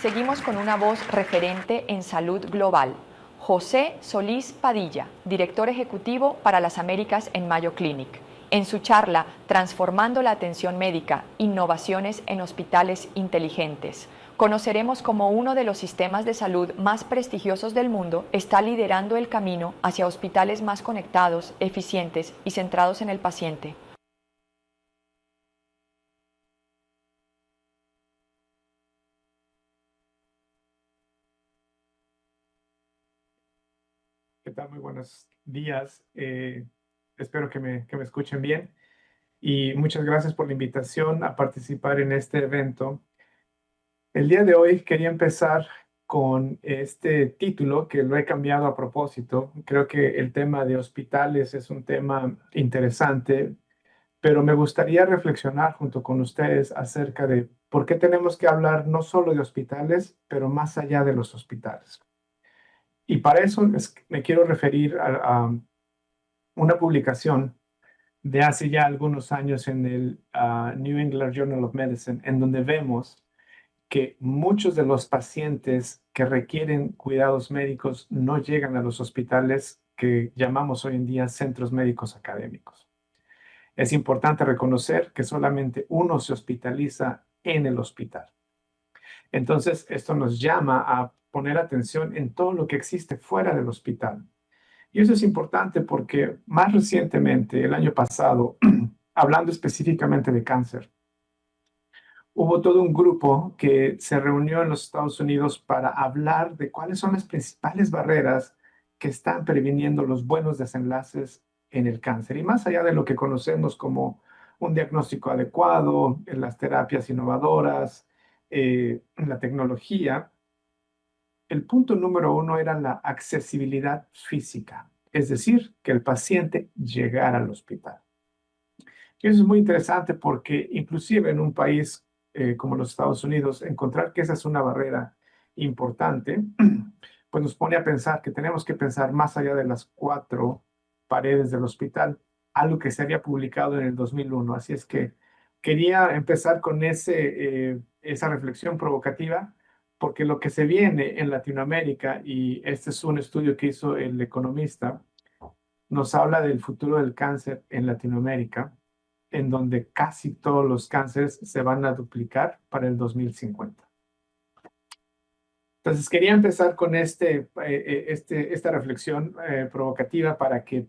Seguimos con una voz referente en salud global, José Solís Padilla, director ejecutivo para las Américas en Mayo Clinic. En su charla Transformando la atención médica, innovaciones en hospitales inteligentes, conoceremos cómo uno de los sistemas de salud más prestigiosos del mundo está liderando el camino hacia hospitales más conectados, eficientes y centrados en el paciente. ¿Qué tal? Muy buenos días. Espero que me escuchen bien y muchas gracias por la invitación a participar en este evento. El día de hoy quería empezar con este título que lo he cambiado a propósito. Creo que el tema de hospitales es un tema interesante, pero me gustaría reflexionar junto con ustedes acerca de por qué tenemos que hablar no solo de hospitales, pero más allá de los hospitales. Y para eso me quiero referir a una publicación de hace ya algunos años en el New England Journal of Medicine, en donde vemos que muchos de los pacientes que requieren cuidados médicos no llegan a los hospitales que llamamos hoy en día centros médicos académicos. Es importante reconocer que solamente uno se hospitaliza en el hospital. Entonces, esto nos llama a poner atención en todo lo que existe fuera del hospital. Y eso es importante porque más recientemente, el año pasado, hablando específicamente de cáncer, hubo todo un grupo que se reunió en los Estados Unidos para hablar de cuáles son las principales barreras que están previniendo los buenos desenlaces en el cáncer. Y más allá de lo que conocemos como un diagnóstico adecuado, en las terapias innovadoras, la tecnología, el punto número uno era la accesibilidad física, es decir, que el paciente llegara al hospital. Y eso es muy interesante porque inclusive en un país como los Estados Unidos, encontrar que esa es una barrera importante, pues nos pone a pensar que tenemos que pensar más allá de las cuatro paredes del hospital, algo que se había publicado en el 2001. Así es que quería empezar con esa reflexión provocativa, porque lo que se viene en Latinoamérica, y este es un estudio que hizo El Economista, nos habla del futuro del cáncer en Latinoamérica, en donde casi todos los cánceres se van a duplicar para el 2050. Entonces, quería empezar con esta reflexión provocativa para que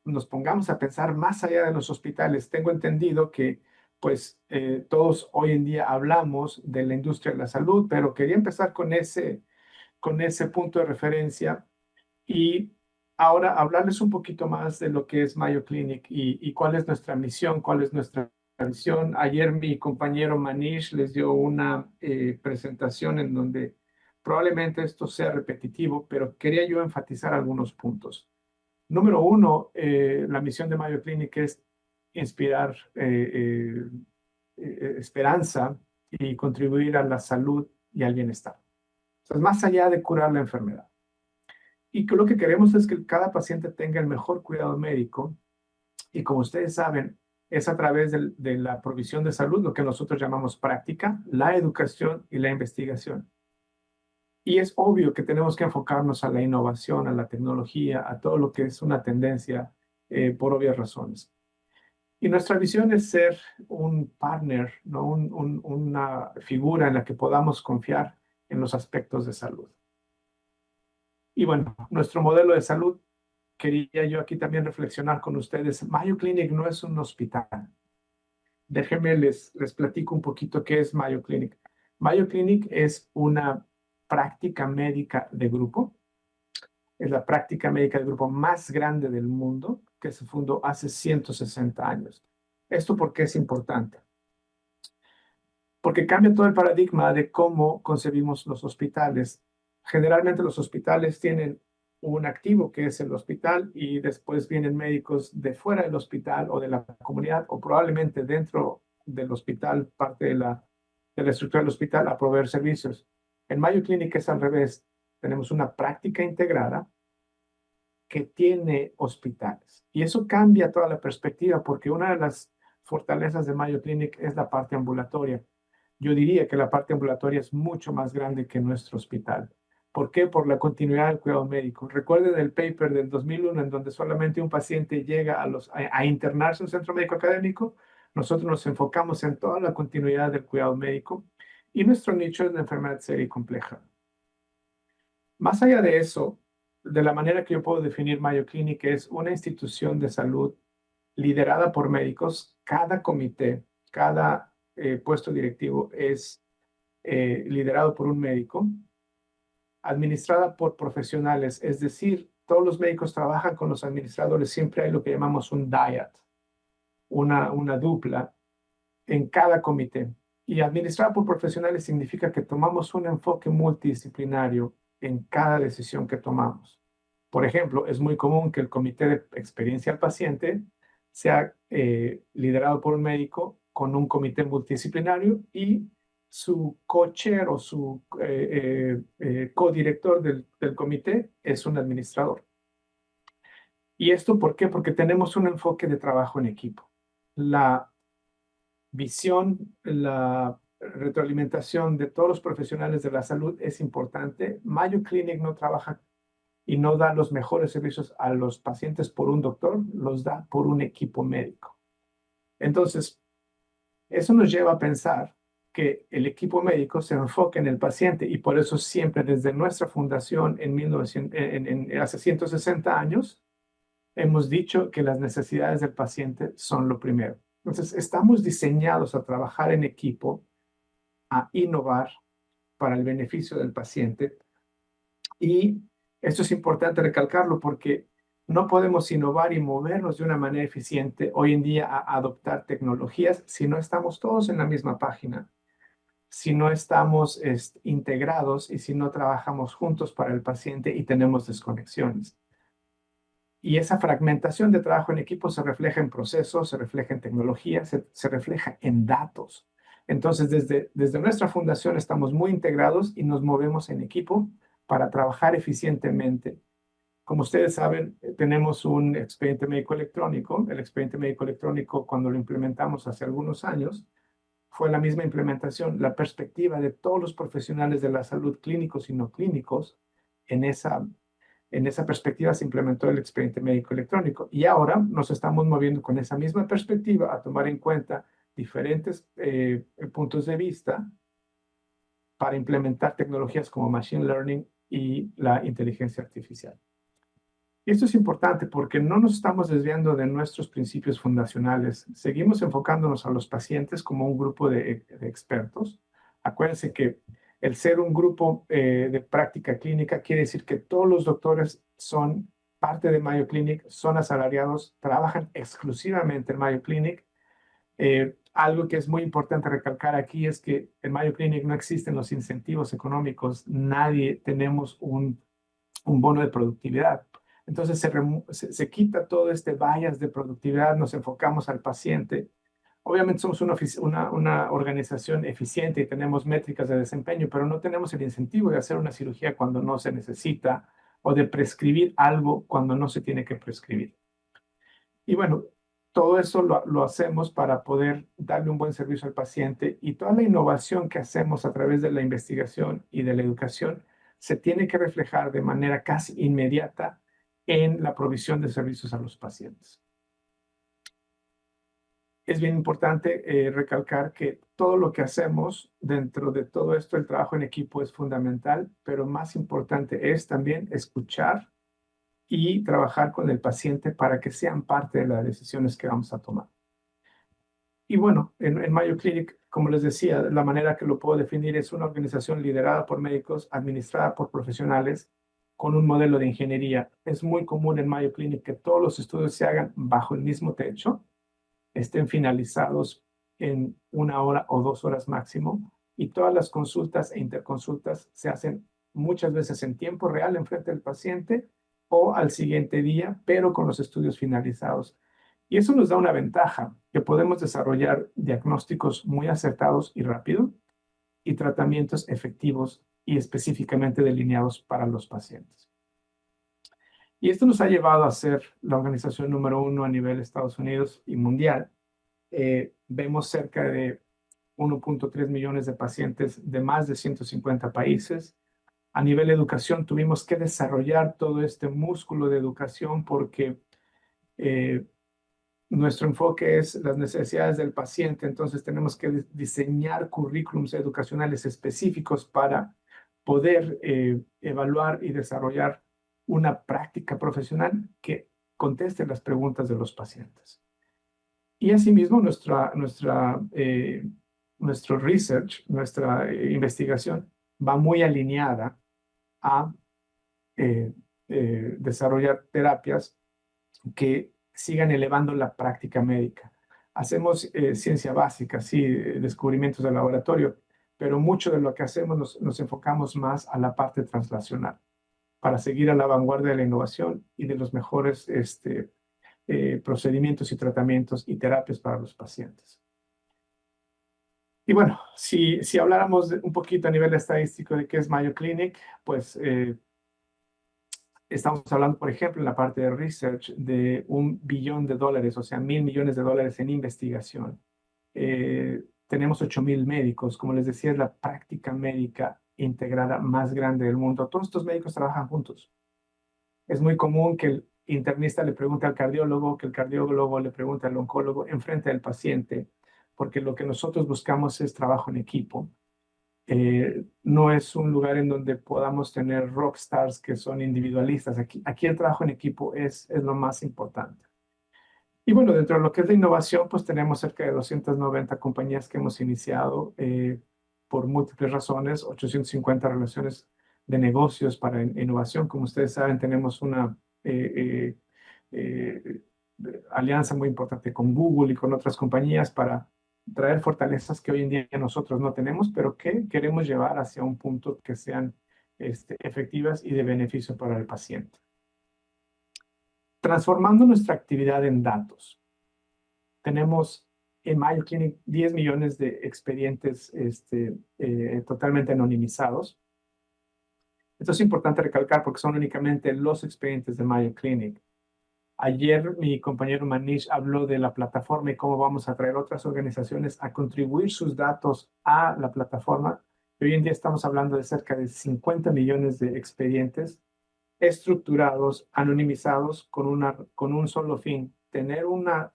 nos pongamos a pensar más allá de los hospitales. Tengo entendido que pues todos hoy en día hablamos de la industria de la salud, pero quería empezar con ese punto de referencia y ahora hablarles un poquito más de lo que es Mayo Clinic y cuál es nuestra misión, cuál es nuestra visión. Ayer mi compañero Manish les dio una presentación en donde probablemente esto sea repetitivo, pero quería yo enfatizar algunos puntos. Número uno, la misión de Mayo Clinic es inspirar esperanza y contribuir a la salud y al bienestar. O sea, más allá de curar la enfermedad. Y que lo que queremos es que cada paciente tenga el mejor cuidado médico y como ustedes saben, es a través de la provisión de salud, lo que nosotros llamamos práctica, la educación y la investigación. Y es obvio que tenemos que enfocarnos a la innovación, a la tecnología, a todo lo que es una tendencia por obvias razones. Y nuestra visión es ser un partner, ¿no? Una figura en la que podamos confiar en los aspectos de salud. Y bueno, nuestro modelo de salud, quería yo aquí también reflexionar con ustedes. Mayo Clinic no es un hospital. Déjenme les platico un poquito qué es Mayo Clinic. Mayo Clinic es una práctica médica de grupo. Es la práctica médica de grupo más grande del mundo, que se fundó hace 160 años. ¿Esto por qué es importante? Porque cambia todo el paradigma de cómo concebimos los hospitales. Generalmente los hospitales tienen un activo que es el hospital y después vienen médicos de fuera del hospital o de la comunidad o probablemente dentro del hospital, parte de la estructura del hospital a proveer servicios. En Mayo Clinic es al revés. Tenemos una práctica integrada que tiene hospitales. Y eso cambia toda la perspectiva porque una de las fortalezas de Mayo Clinic es la parte ambulatoria. yo diría que la parte ambulatoria es mucho más grande que nuestro hospital. ¿Por qué? Por la continuidad del cuidado médico. Recuerden el paper del 2001 en donde solamente un paciente llega a internarse en un centro médico académico. Nosotros nos enfocamos en toda la continuidad del cuidado médico y nuestro nicho es la enfermedad seria y compleja. Más allá de eso, de la manera que yo puedo definir Mayo Clinic es una institución de salud liderada por médicos. Cada comité, cada puesto directivo es liderado por un médico, administrada por profesionales, es decir, todos los médicos trabajan con los administradores, siempre hay lo que llamamos un dyad, una dupla en cada comité. Y administrada por profesionales significa que tomamos un enfoque multidisciplinario en cada decisión que tomamos. Por ejemplo, es muy común que el comité de experiencia al paciente sea liderado por un médico con un comité multidisciplinario y su co-chair o su codirector del comité es un administrador. ¿Y esto por qué? Porque tenemos un enfoque de trabajo en equipo. La visión, la retroalimentación de todos los profesionales de la salud es importante. Mayo Clinic no trabaja y no da los mejores servicios a los pacientes por un doctor, los da por un equipo médico. Entonces, eso nos lleva a pensar que el equipo médico se enfoca en el paciente y por eso siempre desde nuestra fundación hace 160 años hemos dicho que las necesidades del paciente son lo primero. Entonces, estamos diseñados a trabajar en equipo, a innovar para el beneficio del paciente. Y esto es importante recalcarlo porque no podemos innovar y movernos de una manera eficiente hoy en día a adoptar tecnologías si no estamos todos en la misma página, si no estamos integrados y si no trabajamos juntos para el paciente y tenemos desconexiones. Y esa fragmentación de trabajo en equipo se refleja en procesos, se refleja en tecnología, se refleja en datos. Entonces, desde nuestra fundación estamos muy integrados y nos movemos en equipo para trabajar eficientemente. Como ustedes saben, tenemos un expediente médico electrónico. El expediente médico electrónico, cuando lo implementamos hace algunos años, fue la misma implementación, la perspectiva de todos los profesionales de la salud, clínicos y no clínicos, en esa perspectiva se implementó el expediente médico electrónico y ahora nos estamos moviendo con esa misma perspectiva a tomar en cuenta diferentes puntos de vista para implementar tecnologías como Machine Learning y la inteligencia artificial. Y esto es importante porque no nos estamos desviando de nuestros principios fundacionales. Seguimos enfocándonos a los pacientes como un grupo de expertos. Acuérdense que el ser un grupo de práctica clínica quiere decir que todos los doctores son parte de Mayo Clinic, son asalariados, trabajan exclusivamente en Mayo Clinic. Algo que es muy importante recalcar aquí es que en Mayo Clinic no existen los incentivos económicos. Nadie tenemos un bono de productividad. Entonces se quita todo este bias de productividad, nos enfocamos al paciente. Obviamente somos una organización eficiente y tenemos métricas de desempeño, pero no tenemos el incentivo de hacer una cirugía cuando no se necesita o de prescribir algo cuando no se tiene que prescribir. Y bueno, todo eso lo hacemos para poder darle un buen servicio al paciente y toda la innovación que hacemos a través de la investigación y de la educación se tiene que reflejar de manera casi inmediata en la provisión de servicios a los pacientes. Es bien importante recalcar que todo lo que hacemos dentro de todo esto, el trabajo en equipo es fundamental, pero más importante es también escuchar y trabajar con el paciente para que sean parte de las decisiones que vamos a tomar. Y bueno, en Mayo Clinic, como les decía, la manera que lo puedo definir es una organización liderada por médicos, administrada por profesionales, con un modelo de ingeniería. Es muy común en Mayo Clinic que todos los estudios se hagan bajo el mismo techo, estén finalizados en 1 hora o 2 horas máximo, y todas las consultas e interconsultas se hacen muchas veces en tiempo real en frente del paciente o al siguiente día, pero con los estudios finalizados. Y eso nos da una ventaja, que podemos desarrollar diagnósticos muy acertados y rápido y tratamientos efectivos y específicamente delineados para los pacientes. Y esto nos ha llevado a ser la organización número 1 a nivel Estados Unidos y mundial. Vemos cerca de 1.3 millones de pacientes de más de 150 países. A nivel de educación tuvimos que desarrollar todo este músculo de educación porque nuestro enfoque es las necesidades del paciente, entonces tenemos que diseñar currículums educacionales específicos para poder evaluar y desarrollar una práctica profesional que conteste las preguntas de los pacientes. Y asimismo, nuestro research, nuestra investigación va muy alineada a desarrollar terapias que sigan elevando la práctica médica. Hacemos ciencia básica, sí, descubrimientos de laboratorio, pero mucho de lo que hacemos nos enfocamos más a la parte translacional para seguir a la vanguardia de la innovación y de los mejores procedimientos y tratamientos y terapias para los pacientes. Y bueno, si habláramos un poquito a nivel estadístico de qué es Mayo Clinic, pues estamos hablando, por ejemplo, en la parte de research de $1 billón, o sea, $1.000 millones en investigación. Tenemos 8.000 médicos, como les decía, es la práctica médica integrada más grande del mundo. Todos estos médicos trabajan juntos. Es muy común que el internista le pregunte al cardiólogo, que el cardiólogo le pregunte al oncólogo enfrente del paciente, porque lo que nosotros buscamos es trabajo en equipo. No es un lugar en donde podamos tener rockstars que son individualistas. Aquí el trabajo en equipo es lo más importante. Y bueno, dentro de lo que es la innovación, pues tenemos cerca de 290 compañías que hemos iniciado por múltiples razones, 850 relaciones de negocios para innovación. Como ustedes saben, tenemos una alianza muy importante con Google y con otras compañías para traer fortalezas que hoy en día nosotros no tenemos, pero que queremos llevar hacia un punto que sean efectivas y de beneficio para el paciente. Transformando nuestra actividad en datos. Tenemos en Mayo Clinic 10 millones de expedientes totalmente anonimizados. Esto es importante recalcar porque son únicamente los expedientes de Mayo Clinic. Ayer mi compañero Manish habló de la plataforma y cómo vamos a traer otras organizaciones a contribuir sus datos a la plataforma. Hoy en día estamos hablando de cerca de 50 millones de expedientes estructurados, anonimizados, con un solo fin, tener una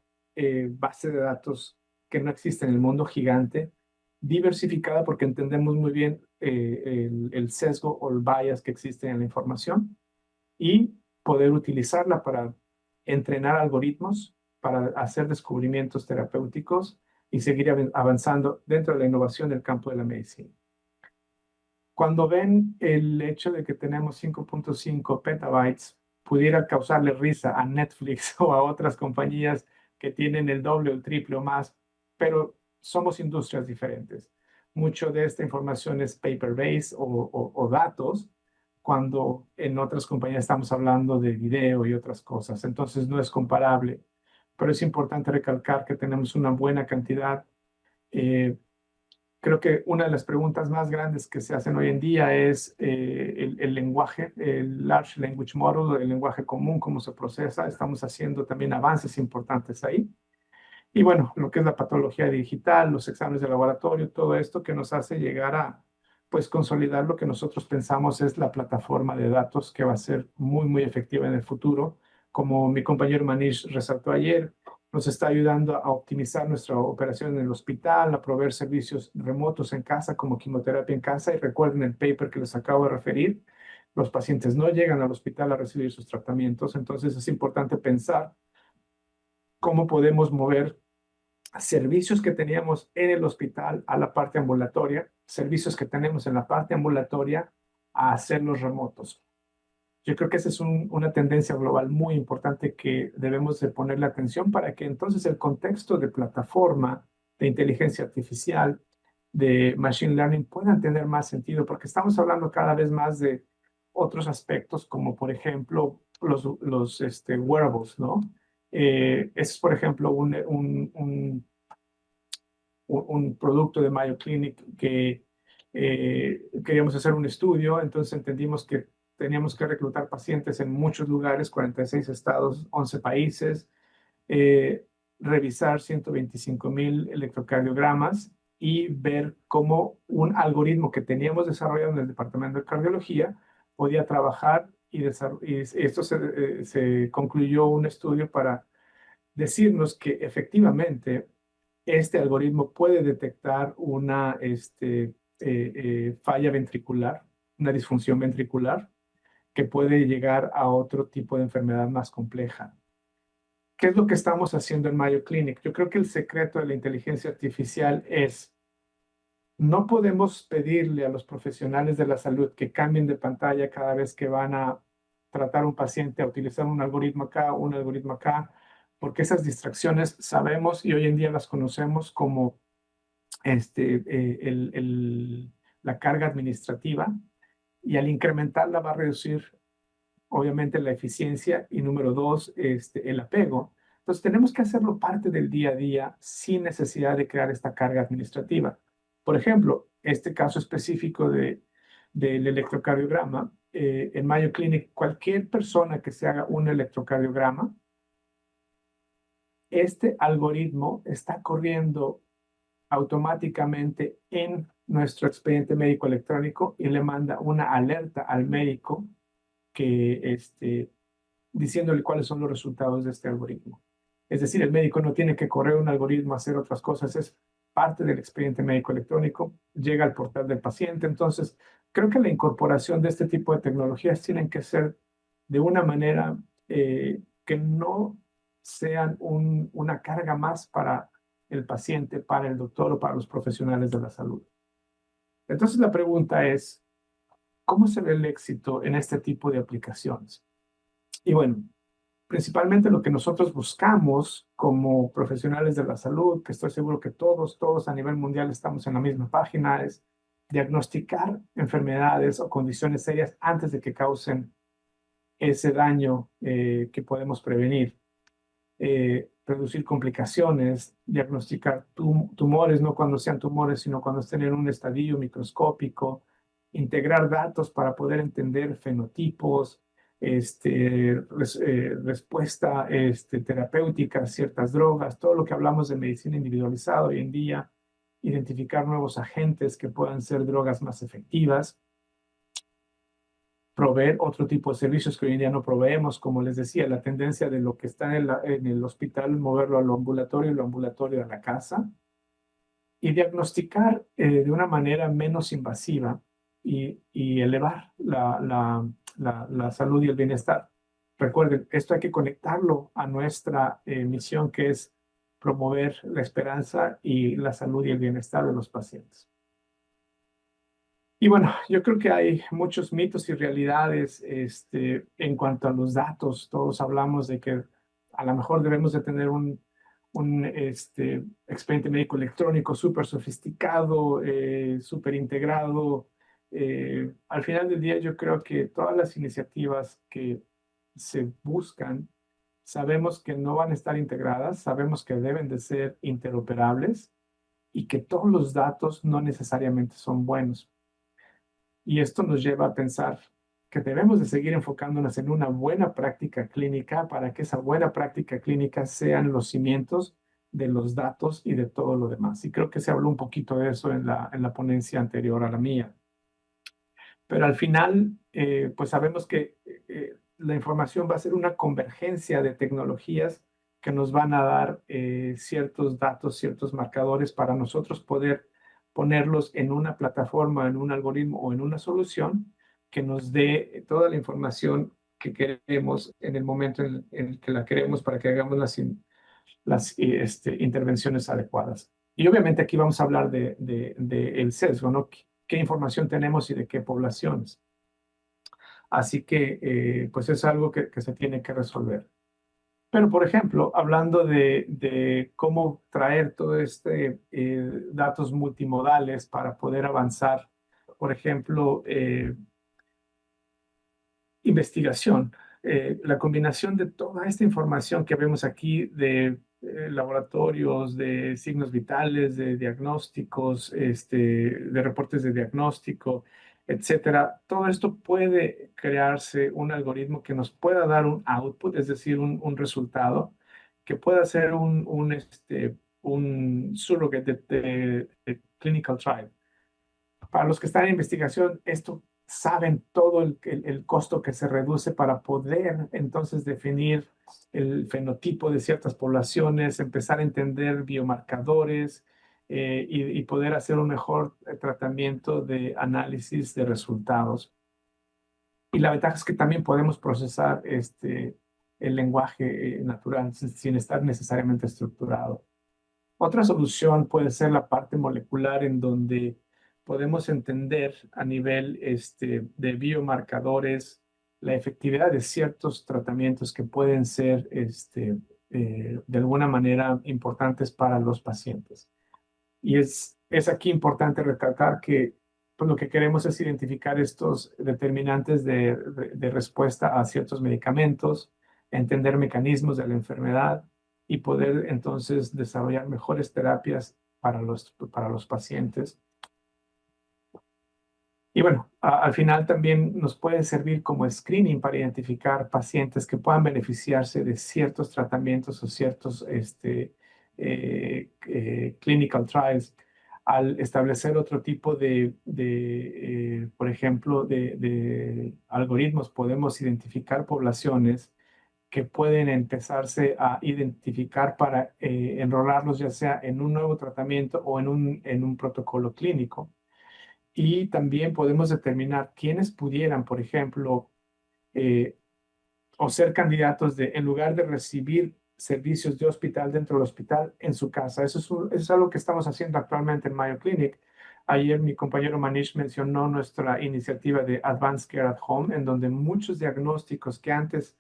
base de datos que no existe en el mundo gigante, diversificada porque entendemos muy bien el sesgo o el bias que existe en la información y poder utilizarla para entrenar algoritmos, para hacer descubrimientos terapéuticos y seguir avanzando dentro de la innovación del campo de la medicina. Cuando ven el hecho de que tenemos 5.5 petabytes, pudiera causarle risa a Netflix o a otras compañías que tienen el doble o el triple o más, pero somos industrias diferentes. Mucho de esta información es paper-based o datos, cuando en otras compañías estamos hablando de video y otras cosas. Entonces no es comparable, pero es importante recalcar que tenemos una buena cantidad. Creo que una de las preguntas más grandes que se hacen hoy en día es el lenguaje, el Large Language Model, el lenguaje común, cómo se procesa. Estamos haciendo también avances importantes ahí. Y bueno, lo que es la patología digital, los exámenes de laboratorio, todo esto que nos hace llegar a, pues, consolidar lo que nosotros pensamos es la plataforma de datos que va a ser muy, muy efectiva en el futuro. Como mi compañero Manish resaltó ayer, nos está ayudando a optimizar nuestra operación en el hospital, a proveer servicios remotos en casa, como quimioterapia en casa. Y recuerden el paper que les acabo de referir, los pacientes no llegan al hospital a recibir sus tratamientos, entonces es importante pensar cómo podemos mover servicios que teníamos en el hospital a la parte ambulatoria, servicios que tenemos en la parte ambulatoria a hacerlos remotos. Yo creo que esa es una tendencia global muy importante que debemos de ponerle atención para que entonces el contexto de plataforma, de inteligencia artificial, de machine learning puedan tener más sentido, porque estamos hablando cada vez más de otros aspectos, como por ejemplo los wearables, ¿no? Ese es, por ejemplo, un producto de Mayo Clinic que queríamos hacer un estudio, entonces entendimos que teníamos que reclutar pacientes en muchos lugares, 46 estados, 11 países, revisar 125,000 electrocardiogramas y ver cómo un algoritmo que teníamos desarrollado en el departamento de cardiología podía trabajar y esto se concluyó un estudio para decirnos que efectivamente este algoritmo puede detectar una falla ventricular, una disfunción ventricular, que puede llegar a otro tipo de enfermedad más compleja. ¿Qué es lo que estamos haciendo en Mayo Clinic? Yo creo que el secreto de la inteligencia artificial es, no podemos pedirle a los profesionales de la salud que cambien de pantalla cada vez que van a tratar a un paciente, a utilizar un algoritmo acá, un algoritmo acá, porque esas distracciones sabemos y hoy en día las conocemos como la carga administrativa, y al incrementarla va a reducir obviamente la eficiencia y número dos, el apego. Entonces tenemos que hacerlo parte del día a día sin necesidad de crear esta carga administrativa. Por ejemplo, este caso específico del electrocardiograma, en Mayo Clinic, cualquier persona que se haga un electrocardiograma, este algoritmo está corriendo automáticamente en nuestro expediente médico electrónico y le manda una alerta al médico que diciéndole cuáles son los resultados de este algoritmo. Es decir, el médico no tiene que correr un algoritmo a hacer otras cosas, es parte del expediente médico electrónico, llega al portal del paciente. Entonces, creo que la incorporación de este tipo de tecnologías tienen que ser de una manera que no sean una carga más para el paciente, para el doctor o para los profesionales de la salud. Entonces, la pregunta es, ¿cómo se ve el éxito en este tipo de aplicaciones? Y bueno, principalmente lo que nosotros buscamos como profesionales de la salud, que estoy seguro que todos a nivel mundial estamos en la misma página, es diagnosticar enfermedades o condiciones serias antes de que causen ese daño que podemos prevenir. Reducir complicaciones, diagnosticar tumores, no cuando sean tumores, sino cuando estén en un estadio microscópico, integrar datos para poder entender fenotipos, respuesta terapéutica a ciertas drogas, todo lo que hablamos de medicina individualizada hoy en día, identificar nuevos agentes que puedan ser drogas más efectivas, proveer otro tipo de servicios que hoy en día no proveemos, como les decía, la tendencia de lo que está en el hospital, moverlo a lo ambulatorio y lo ambulatorio a la casa, y diagnosticar de una manera menos invasiva y elevar la salud y el bienestar. Recuerden, esto hay que conectarlo a nuestra misión, que es promover la esperanza y la salud y el bienestar de los pacientes. Y bueno, yo creo que hay muchos mitos y realidades en cuanto a los datos. Todos hablamos de que a lo mejor debemos de tener un expediente médico electrónico súper sofisticado, súper integrado. Al final del día, yo creo que todas las iniciativas que se buscan, sabemos que no van a estar integradas, sabemos que deben de ser interoperables y que todos los datos no necesariamente son buenos. Y esto nos lleva a pensar que debemos de seguir enfocándonos en una buena práctica clínica para que esa buena práctica clínica sean los cimientos de los datos y de todo lo demás. Y creo que se habló un poquito de eso en la ponencia anterior a la mía. Pero al final, pues sabemos que la información va a ser una convergencia de tecnologías que nos van a dar ciertos datos, ciertos marcadores para nosotros poder ponerlos en una plataforma, en un algoritmo o en una solución que nos dé toda la información que queremos en el momento en el que la queremos para que hagamos las intervenciones adecuadas. Y obviamente aquí vamos a hablar el sesgo, ¿no? ¿Qué información tenemos y de qué poblaciones? Así que, pues es algo que se tiene que resolver. Pero, por ejemplo, hablando de cómo traer todo datos multimodales para poder avanzar, por ejemplo, investigación. La combinación de toda esta información que vemos aquí de laboratorios, de signos vitales, de diagnósticos, de reportes de diagnóstico, etcétera. Todo esto puede crearse un algoritmo que nos pueda dar un output, es decir, un resultado, que pueda ser un surrogate clinical trial. Para los que están en investigación, esto saben todo el costo que se reduce para poder entonces definir el fenotipo de ciertas poblaciones, empezar a entender biomarcadores y poder hacer un mejor tratamiento de análisis de resultados. Y la ventaja es que también podemos procesar el lenguaje natural sin estar necesariamente estructurado. Otra solución puede ser la parte molecular en donde podemos entender a nivel de biomarcadores la efectividad de ciertos tratamientos que pueden ser de alguna manera importantes para los pacientes. Y es aquí importante recalcar que pues, lo que queremos es identificar estos determinantes de respuesta a ciertos medicamentos, entender mecanismos de la enfermedad y poder entonces desarrollar mejores terapias para los pacientes. Y bueno, al final también nos puede servir como screening para identificar pacientes que puedan beneficiarse de ciertos tratamientos o ciertos clinical trials al establecer otro tipo por ejemplo, de algoritmos. Podemos identificar poblaciones que pueden empezarse a identificar para enrolarlos ya sea en un nuevo tratamiento o en un protocolo clínico. Y también podemos determinar quiénes pudieran, por ejemplo, o ser candidatos en lugar de recibir servicios de hospital dentro del hospital, en su casa. Eso es algo que estamos haciendo actualmente en Mayo Clinic. Ayer mi compañero Manish mencionó nuestra iniciativa de Advanced Care at Home, en donde muchos diagnósticos que antes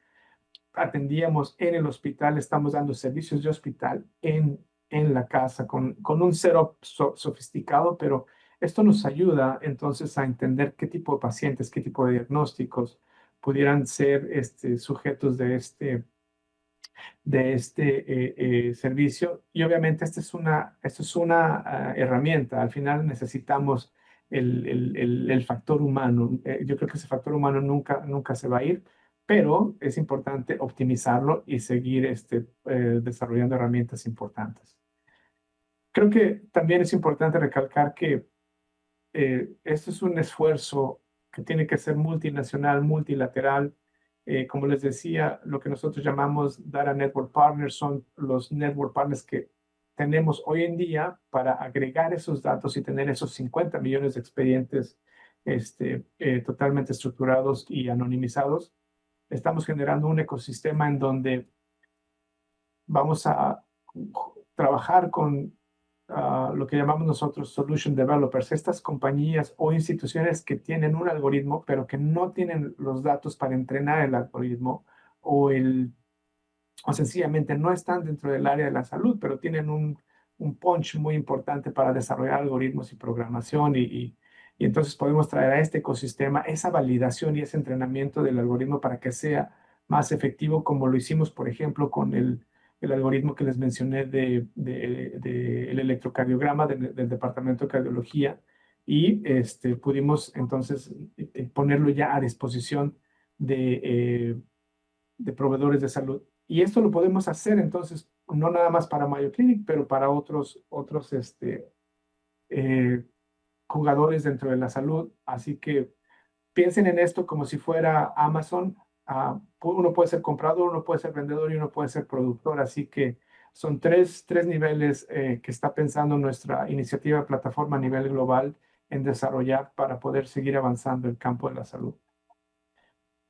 atendíamos en el hospital, estamos dando servicios de hospital en la casa con un setup sofisticado, pero esto nos ayuda entonces a entender qué tipo de pacientes, qué tipo de diagnósticos pudieran ser sujetos de servicio. Y obviamente esto es una herramienta. Al final necesitamos el factor humano. Yo creo que ese factor humano nunca se va a ir, pero es importante optimizarlo y seguir desarrollando herramientas importantes. Creo que también es importante recalcar que esto es un esfuerzo que tiene que ser multinacional, multilateral. Como les decía, lo que nosotros llamamos Data Network Partners son los network partners que tenemos hoy en día para agregar esos datos y tener esos 50 millones de expedientes totalmente estructurados y anonimizados. Estamos generando un ecosistema en donde vamos a trabajar con lo que llamamos nosotros solution developers, estas compañías o instituciones que tienen un algoritmo, pero que no tienen los datos para entrenar el algoritmo o sencillamente no están dentro del área de la salud, pero tienen un punch muy importante para desarrollar algoritmos y programación y entonces podemos traer a este ecosistema esa validación y ese entrenamiento del algoritmo para que sea más efectivo, como lo hicimos, por ejemplo, con el algoritmo que les mencioné del electrocardiograma del Departamento de Cardiología y pudimos entonces ponerlo ya a disposición de proveedores de salud. Y esto lo podemos hacer entonces no nada más para Mayo Clinic, pero para otros jugadores dentro de la salud. Así que piensen en esto como si fuera Amazon. Uno puede ser comprador, uno puede ser vendedor y uno puede ser productor. Así que son tres niveles que está pensando nuestra iniciativa plataforma a nivel global en desarrollar para poder seguir avanzando en el campo de la salud.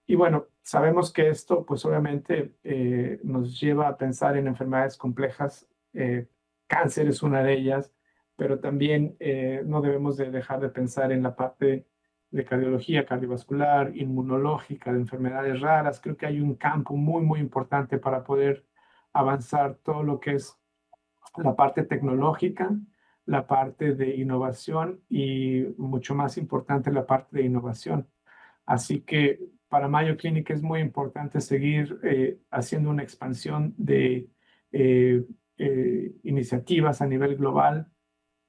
Y bueno, sabemos que esto pues obviamente nos lleva a pensar en enfermedades complejas. Cáncer es una de ellas, pero también no debemos de dejar de pensar en la parte de cardiología, cardiovascular, inmunológica, de enfermedades raras. Creo que hay un campo muy importante para poder avanzar todo lo que es la parte tecnológica, la parte de innovación y mucho más importante la parte de innovación. Así que para Mayo Clinic es muy importante seguir haciendo una expansión de iniciativas a nivel global.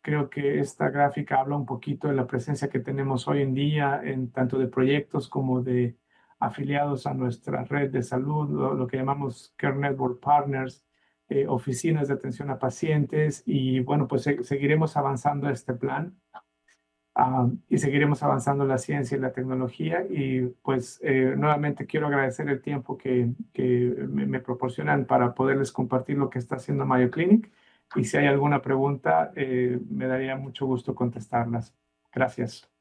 Creo que esta gráfica habla un poquito de la presencia que tenemos hoy en día en tanto de proyectos como de afiliados a nuestra red de salud, lo que llamamos Care Network Partners. oficinas de atención a pacientes y bueno, pues seguiremos avanzando este plan. Y seguiremos avanzando la ciencia y la tecnología y pues nuevamente quiero agradecer el tiempo que me proporcionan para poderles compartir lo que está haciendo Mayo Clinic y si hay alguna pregunta me daría mucho gusto contestarlas. Gracias.